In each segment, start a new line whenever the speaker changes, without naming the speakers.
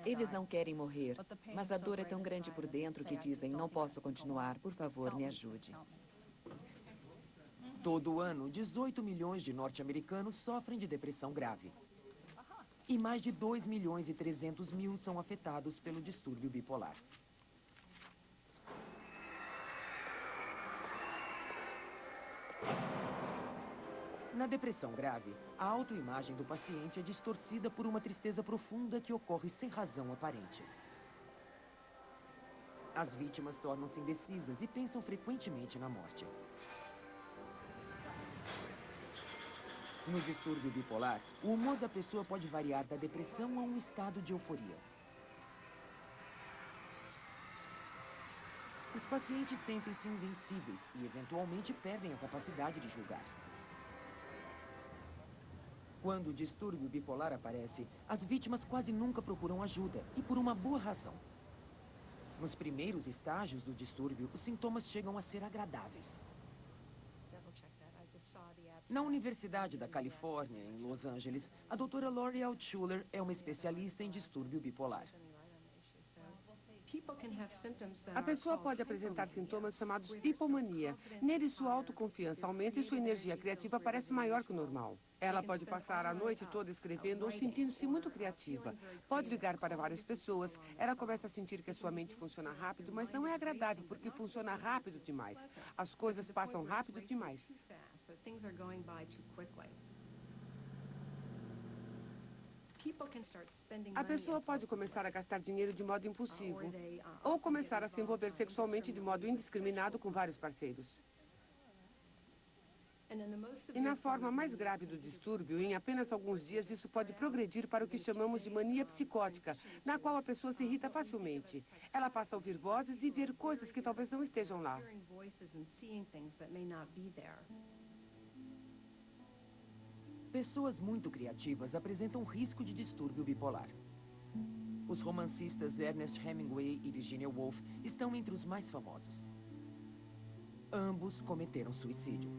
Eles não querem morrer, mas a dor é tão grande por dentro que dizem, não posso continuar, por favor, me ajude.
Todo ano, 18 milhões de norte-americanos sofrem de depressão grave. E mais de 2 milhões e 300 mil são afetados pelo distúrbio bipolar. Na depressão grave, a autoimagem do paciente é distorcida por uma tristeza profunda que ocorre sem razão aparente. As vítimas tornam-se indecisas e pensam frequentemente na morte. No distúrbio bipolar, o humor da pessoa pode variar da depressão a um estado de euforia. Os pacientes sentem-se invencíveis e, eventualmente, perdem a capacidade de julgar. Quando o distúrbio bipolar aparece, as vítimas quase nunca procuram ajuda, e por uma boa razão. Nos primeiros estágios do distúrbio, os sintomas chegam a ser agradáveis. Na Universidade da Califórnia, em Los Angeles, a doutora Lori Altshuler é uma especialista em distúrbio bipolar.
A pessoa pode apresentar sintomas chamados hipomania. Neles, sua autoconfiança aumenta e sua energia criativa parece maior que o normal. Ela pode passar a noite toda escrevendo ou sentindo-se muito criativa. Pode ligar para várias pessoas. Ela começa a sentir que a sua mente funciona rápido, mas não é agradável porque funciona rápido demais. As coisas passam rápido demais. A pessoa pode começar a gastar dinheiro de modo impulsivo, ou começar a se envolver sexualmente de modo indiscriminado com vários parceiros. E na forma mais grave do distúrbio, em apenas alguns dias, isso pode progredir para o que chamamos de mania psicótica, na qual a pessoa se irrita facilmente. Ela passa a ouvir vozes e ver coisas que talvez não estejam lá.
Pessoas muito criativas apresentam risco de distúrbio bipolar. Os romancistas Ernest Hemingway e Virginia Woolf estão entre os mais famosos. Ambos cometeram suicídio.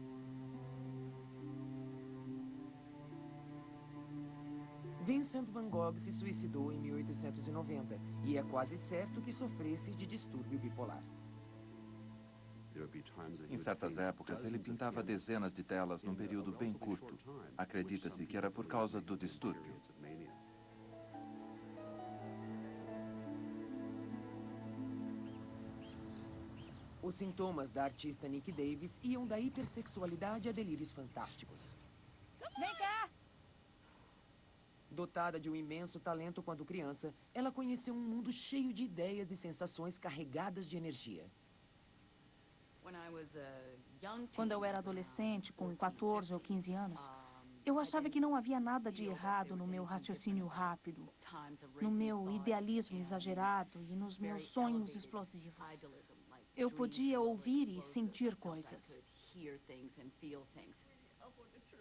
Vincent van Gogh se suicidou em 1890 e é quase certo que sofresse de distúrbio bipolar.
Em certas épocas, ele pintava dezenas de telas num período bem curto. Acredita-se que era por causa do distúrbio.
Os sintomas da artista Nick Davis iam da hipersexualidade a delírios fantásticos.
Vem cá!
Dotada de um imenso talento quando criança, ela conheceu um mundo cheio de ideias e sensações carregadas de energia.
Quando eu era adolescente, com 14 ou 15 anos, eu achava que não havia nada de errado no meu raciocínio rápido, no meu idealismo exagerado e nos meus sonhos explosivos. Eu podia ouvir e sentir coisas.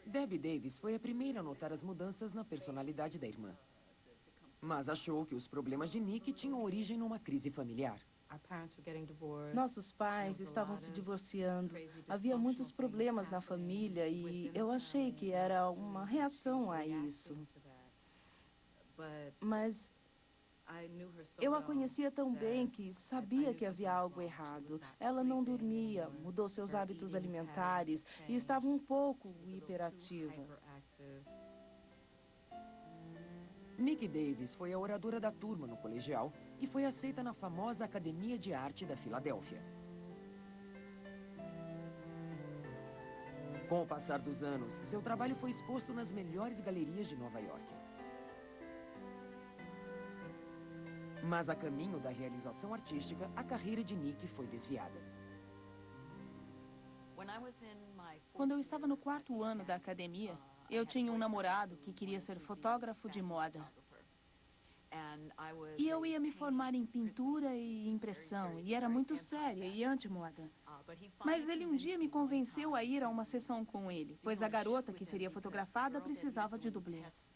Debbie Davis foi a primeira a notar as mudanças na personalidade da irmã. Mas achou que os problemas de Nick tinham origem numa crise familiar.
Nossos pais estavam se divorciando. Havia muitos problemas na família e eu achei que era uma reação a isso. Mas eu a conhecia tão bem que sabia que havia algo errado. Ela não dormia, mudou seus hábitos alimentares e estava um pouco hiperativa.
Nick Davis foi a oradora da turma no colegial e foi aceita na famosa Academia de Arte da Filadélfia. Com o passar dos anos, seu trabalho foi exposto nas melhores galerias de Nova York. Mas a caminho da realização artística, a carreira de Nick foi desviada.
Quando eu estava no 4º ano da academia, eu tinha um namorado que queria ser fotógrafo de moda. E eu ia me formar em pintura e impressão, e era muito séria e anti-moda. Mas ele um dia me convenceu a ir a uma sessão com ele, pois a garota que seria fotografada precisava de dublês.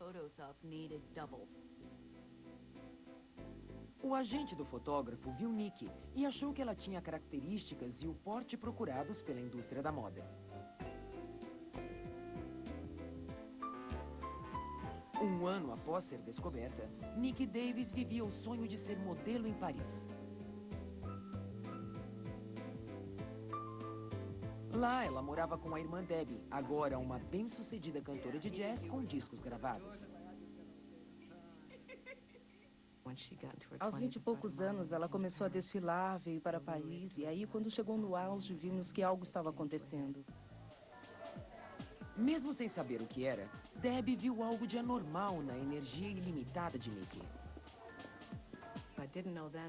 O agente do fotógrafo viu Nick e achou que ela tinha características e o porte procurados pela indústria da moda. Um ano após ser descoberta, Nikki Davis vivia o sonho de ser modelo em Paris. Lá, ela morava com a irmã Debbie, agora uma bem-sucedida cantora de jazz com discos gravados.
Aos 20 e poucos anos, ela começou a desfilar, veio para Paris, e aí, quando chegou no auge, vimos que algo estava acontecendo.
Mesmo sem saber o que era, Debbie viu algo de anormal na energia ilimitada de Nikki.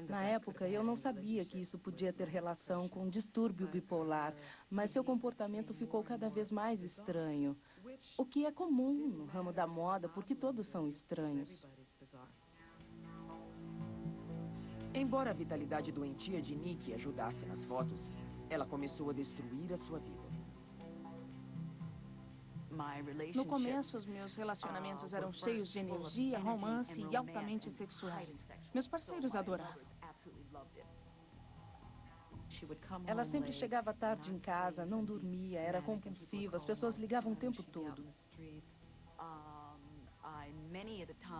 Na época, eu não sabia que isso podia ter relação com distúrbio bipolar, mas seu comportamento ficou cada vez mais estranho, o que é comum no ramo da moda, porque todos são estranhos.
Embora a vitalidade doentia de Nikki ajudasse nas fotos, ela começou a destruir a sua vida.
No começo, os meus relacionamentos eram cheios de energia, romance e altamente sexuais. Meus parceiros adoravam.
Ela sempre chegava tarde em casa, não dormia, era compulsiva, as pessoas ligavam o tempo todo.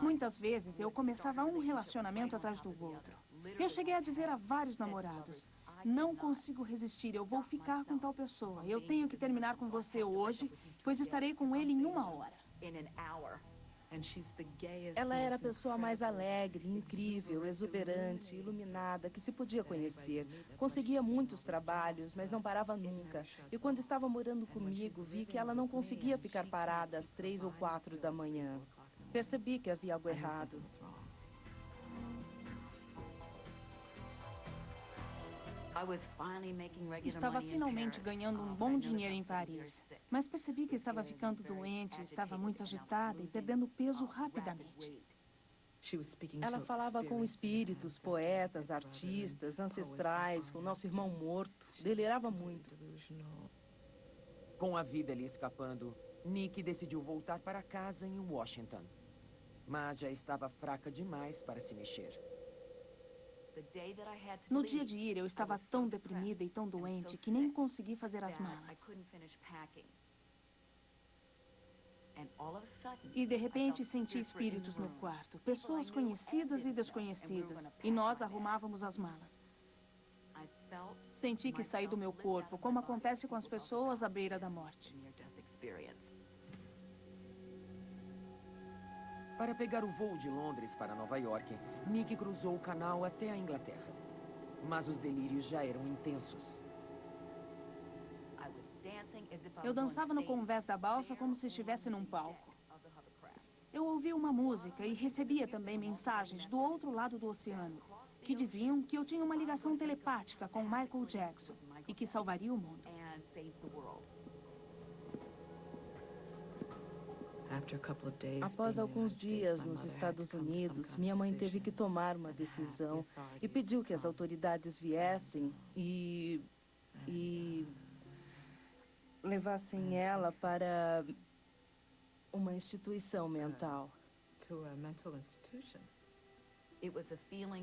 Muitas vezes, eu começava um relacionamento atrás do outro. Eu cheguei a dizer a vários namorados: não consigo resistir, eu vou ficar com tal pessoa. Eu tenho que terminar com você hoje, pois estarei com ele em 1 hora.
Ela era a pessoa mais alegre, incrível, exuberante, iluminada que se podia conhecer. Conseguia muitos trabalhos, mas não parava nunca. E quando estava morando comigo, vi que ela não conseguia ficar parada às 3 ou 4 da manhã. Percebi que havia algo errado.
Estava finalmente ganhando um bom dinheiro em Paris, mas percebi que estava ficando doente, estava muito agitada e perdendo peso rapidamente.
Ela falava com espíritos, poetas, artistas, ancestrais, com nosso irmão morto. Delirava muito.
Com a vida lhe escapando, Nikki decidiu voltar para casa em Washington. Mas já estava fraca demais para se mexer.
No dia de ir, eu estava tão deprimida e tão doente que nem consegui fazer as malas. E, de repente, senti espíritos no quarto, pessoas conhecidas e desconhecidas, e nós arrumávamos as malas. Senti que saí do meu corpo, como acontece com as pessoas à beira da morte.
Para pegar o voo de Londres para Nova York, Nikki cruzou o canal até a Inglaterra. Mas os delírios já eram intensos.
Eu dançava no convés da balsa como se estivesse num palco. Eu ouvia uma música e recebia também mensagens do outro lado do oceano, que diziam que eu tinha uma ligação telepática com Michael Jackson e que salvaria o mundo.
Após alguns dias nos Estados Unidos, minha mãe teve que tomar uma decisão e pediu que as autoridades viessem e levassem ela para uma instituição mental.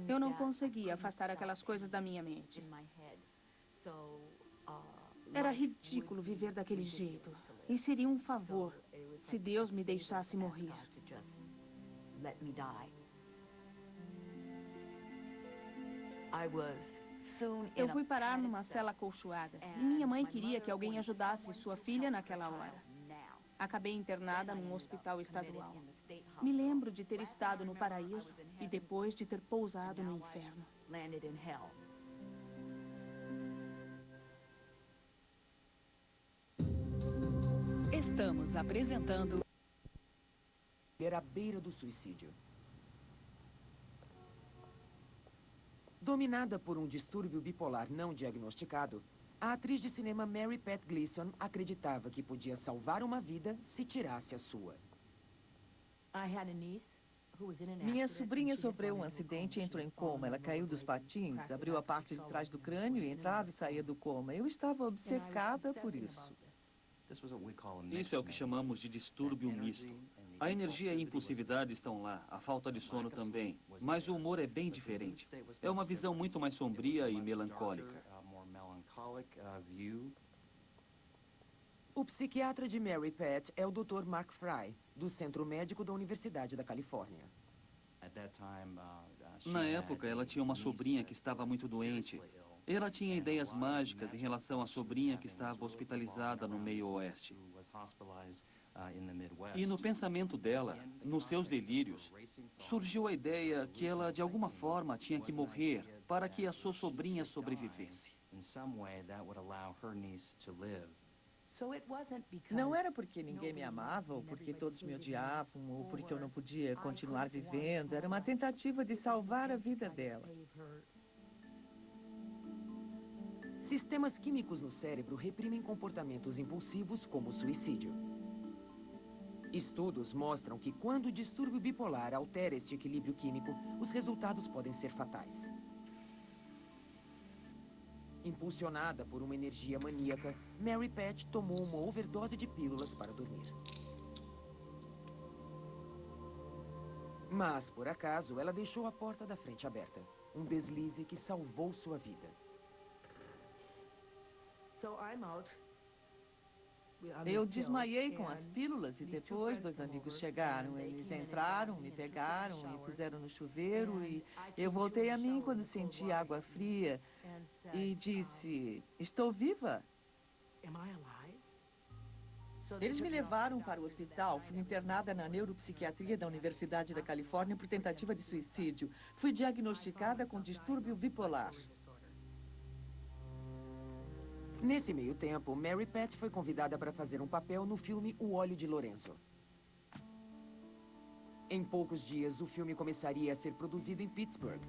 Eu não conseguia afastar aquelas coisas da minha mente. Era ridículo viver daquele jeito. E seria um favor se Deus me deixasse morrer. Eu fui parar numa cela acolchoada e minha mãe queria que alguém ajudasse sua filha naquela hora. Acabei internada num hospital estadual. Me lembro de ter estado no paraíso e depois de ter pousado no inferno.
Estamos apresentando...
Era à beira do suicídio. Dominada por um distúrbio bipolar não diagnosticado, a atriz de cinema Mary Pat Gleason acreditava que podia salvar uma vida se tirasse a sua.
Minha sobrinha sofreu um acidente e entrou em coma. Ela caiu dos patins, abriu a parte de trás do crânio e entrava e saía do coma. Eu estava obcecada por isso.
Isso é o que chamamos de distúrbio misto. A energia e a impulsividade estão lá, a falta de sono também, mas o humor é bem diferente. É uma visão muito mais sombria e melancólica.
O psiquiatra de Mary Pat é o Dr. Mark Fry, do Centro Médico da Universidade da Califórnia.
Na época, ela tinha uma sobrinha que estava muito doente. Ela tinha ideias mágicas em relação à sobrinha que estava hospitalizada no meio oeste. E no pensamento dela, nos seus delírios, surgiu a ideia que ela, de alguma forma, tinha que morrer para que a sua sobrinha sobrevivesse.
Não era porque ninguém me amava, ou porque todos me odiavam, ou porque eu não podia continuar vivendo. Era uma tentativa de salvar a vida dela.
Sistemas químicos no cérebro reprimem comportamentos impulsivos como o suicídio. Estudos mostram que quando o distúrbio bipolar altera este equilíbrio químico, os resultados podem ser fatais. Impulsionada por uma energia maníaca, Mary Pat tomou uma overdose de pílulas para dormir. Mas, por acaso, ela deixou a porta da frente aberta. Um deslize que salvou sua vida.
Eu desmaiei com as pílulas e depois 2 amigos chegaram. Eles entraram, me pegaram, me puseram no chuveiro e eu voltei a mim quando senti água fria e disse, estou viva. Eles me levaram para o hospital. Fui internada na neuropsiquiatria da Universidade da Califórnia por tentativa de suicídio. Fui diagnosticada com distúrbio bipolar.
Nesse meio tempo, Mary Pat foi convidada para fazer um papel no filme O Óleo de Lorenzo. Em poucos dias, o filme começaria a ser produzido em Pittsburgh.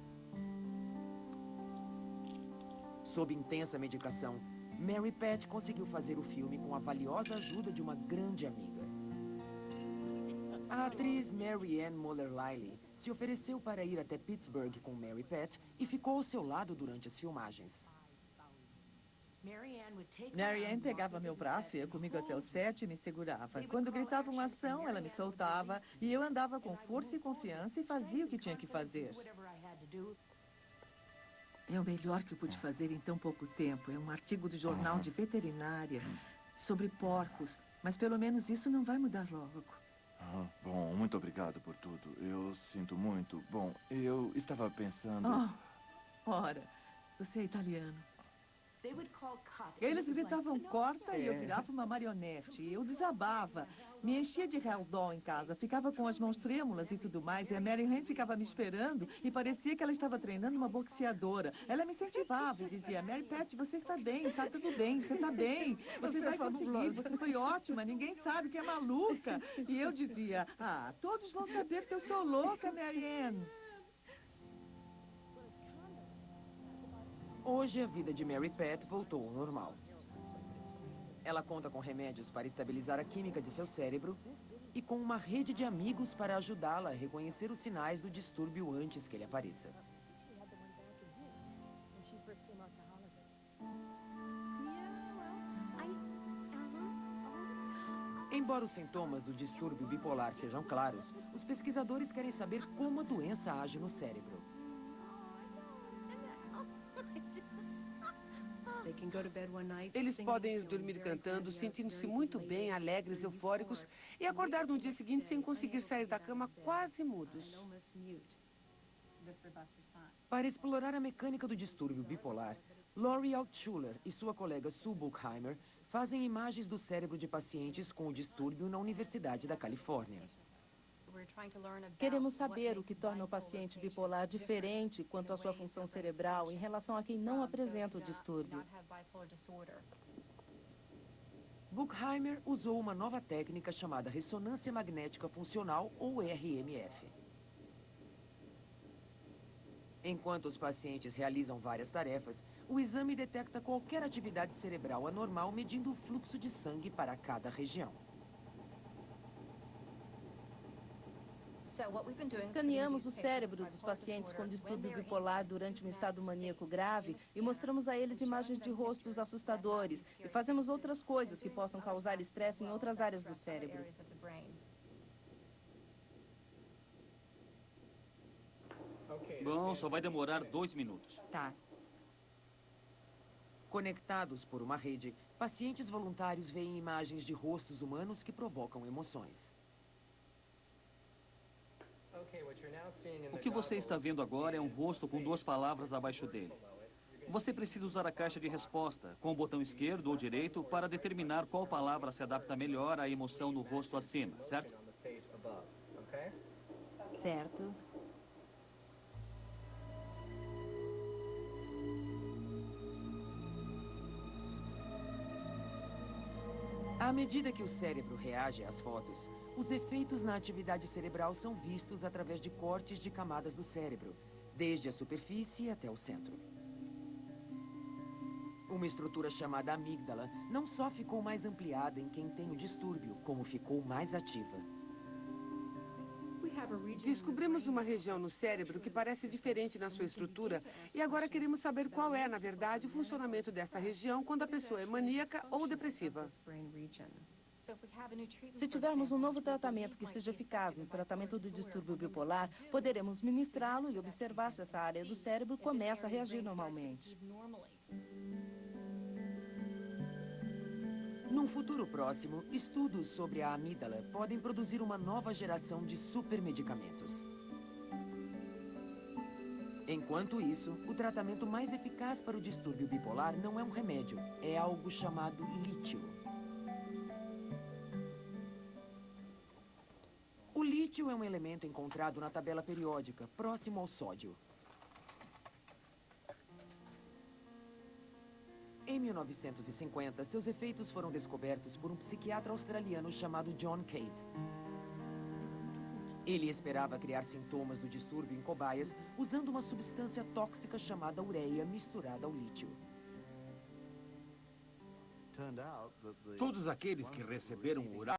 Sob intensa medicação, Mary Pat conseguiu fazer o filme com a valiosa ajuda de uma grande amiga. A atriz Mary Ann Moller-Lyle se ofereceu para ir até Pittsburgh com Mary Pat e ficou ao seu lado durante as filmagens.
Mary Ann pegava meu braço, ia comigo até o set e me segurava. Quando gritava uma ação, ela me soltava e eu andava com força e confiança e fazia o que tinha que fazer. É o melhor que eu pude fazer em tão pouco tempo. É um artigo do jornal de veterinária sobre porcos, mas pelo menos isso não vai mudar logo.
Bom, muito obrigado por tudo. Eu sinto muito. Bom, eu estava pensando...
Ora, você é italiano. Eles gritavam corta e eu virava uma marionete. Eu desabava, me enchia de hell-doll em casa, ficava com as mãos trêmulas e tudo mais. E a Mary Ann ficava me esperando e parecia que ela estava treinando uma boxeadora. Ela me incentivava e dizia, Mary Pat, você está bem, está tudo bem, você está bem. Você vai conseguir, você foi ótima, ninguém sabe que é maluca. E eu dizia, todos vão saber que eu sou louca, Mary Ann.
Hoje, a vida de Mary Pat voltou ao normal. Ela conta com remédios para estabilizar a química de seu cérebro e com uma rede de amigos para ajudá-la a reconhecer os sinais do distúrbio antes que ele apareça. Embora os sintomas do distúrbio bipolar sejam claros, os pesquisadores querem saber como a doença age no cérebro.
Eles podem ir dormir cantando, sentindo-se muito bem, alegres, eufóricos, e acordar no dia seguinte sem conseguir sair da cama, quase mudos.
Para explorar a mecânica do distúrbio bipolar, Lori Altschuler e sua colega Sue Buchheimer fazem imagens do cérebro de pacientes com o distúrbio na Universidade da Califórnia.
Queremos saber o que torna o paciente bipolar diferente quanto à sua função cerebral em relação a quem não apresenta o distúrbio.
Buchheimer usou uma nova técnica chamada ressonância magnética funcional, ou RMF. Enquanto os pacientes realizam várias tarefas, o exame detecta qualquer atividade cerebral anormal medindo o fluxo de sangue para cada região.
Escaneamos o cérebro dos pacientes com distúrbio bipolar durante um estado maníaco grave e mostramos a eles imagens de rostos assustadores e fazemos outras coisas que possam causar estresse em outras áreas do cérebro.
Bom, só vai demorar 2 minutos.
Tá.
Conectados por uma rede, Pacientes voluntários veem imagens de rostos humanos que provocam emoções.
O que você está vendo agora é um rosto com 2 palavras abaixo dele. Você precisa usar a caixa de resposta, com o botão esquerdo ou direito, para determinar qual palavra se adapta melhor à emoção no rosto acima, certo?
Certo.
À medida que o cérebro reage às fotos, os efeitos na atividade cerebral são vistos através de cortes de camadas do cérebro, desde a superfície até o centro. Uma estrutura chamada amígdala não só ficou mais ampliada em quem tem o distúrbio, como ficou mais ativa.
Descobrimos uma região no cérebro que parece diferente na sua estrutura e agora queremos saber qual é, na verdade, o funcionamento desta região quando a pessoa é maníaca ou depressiva.
Se tivermos um novo tratamento que seja eficaz no tratamento do distúrbio bipolar, poderemos ministrá-lo e observar se essa área do cérebro começa a reagir normalmente.
Num futuro próximo, estudos sobre a amígdala podem produzir uma nova geração de supermedicamentos. Enquanto isso, o tratamento mais eficaz para o distúrbio bipolar não é um remédio, é algo chamado lítio. O lítio é um elemento encontrado na tabela periódica, próximo ao sódio. Em 1950, seus efeitos foram descobertos por um psiquiatra australiano chamado John Cade. Ele esperava criar sintomas do distúrbio em cobaias usando uma substância tóxica chamada ureia misturada ao lítio.
Todos aqueles que receberam ureia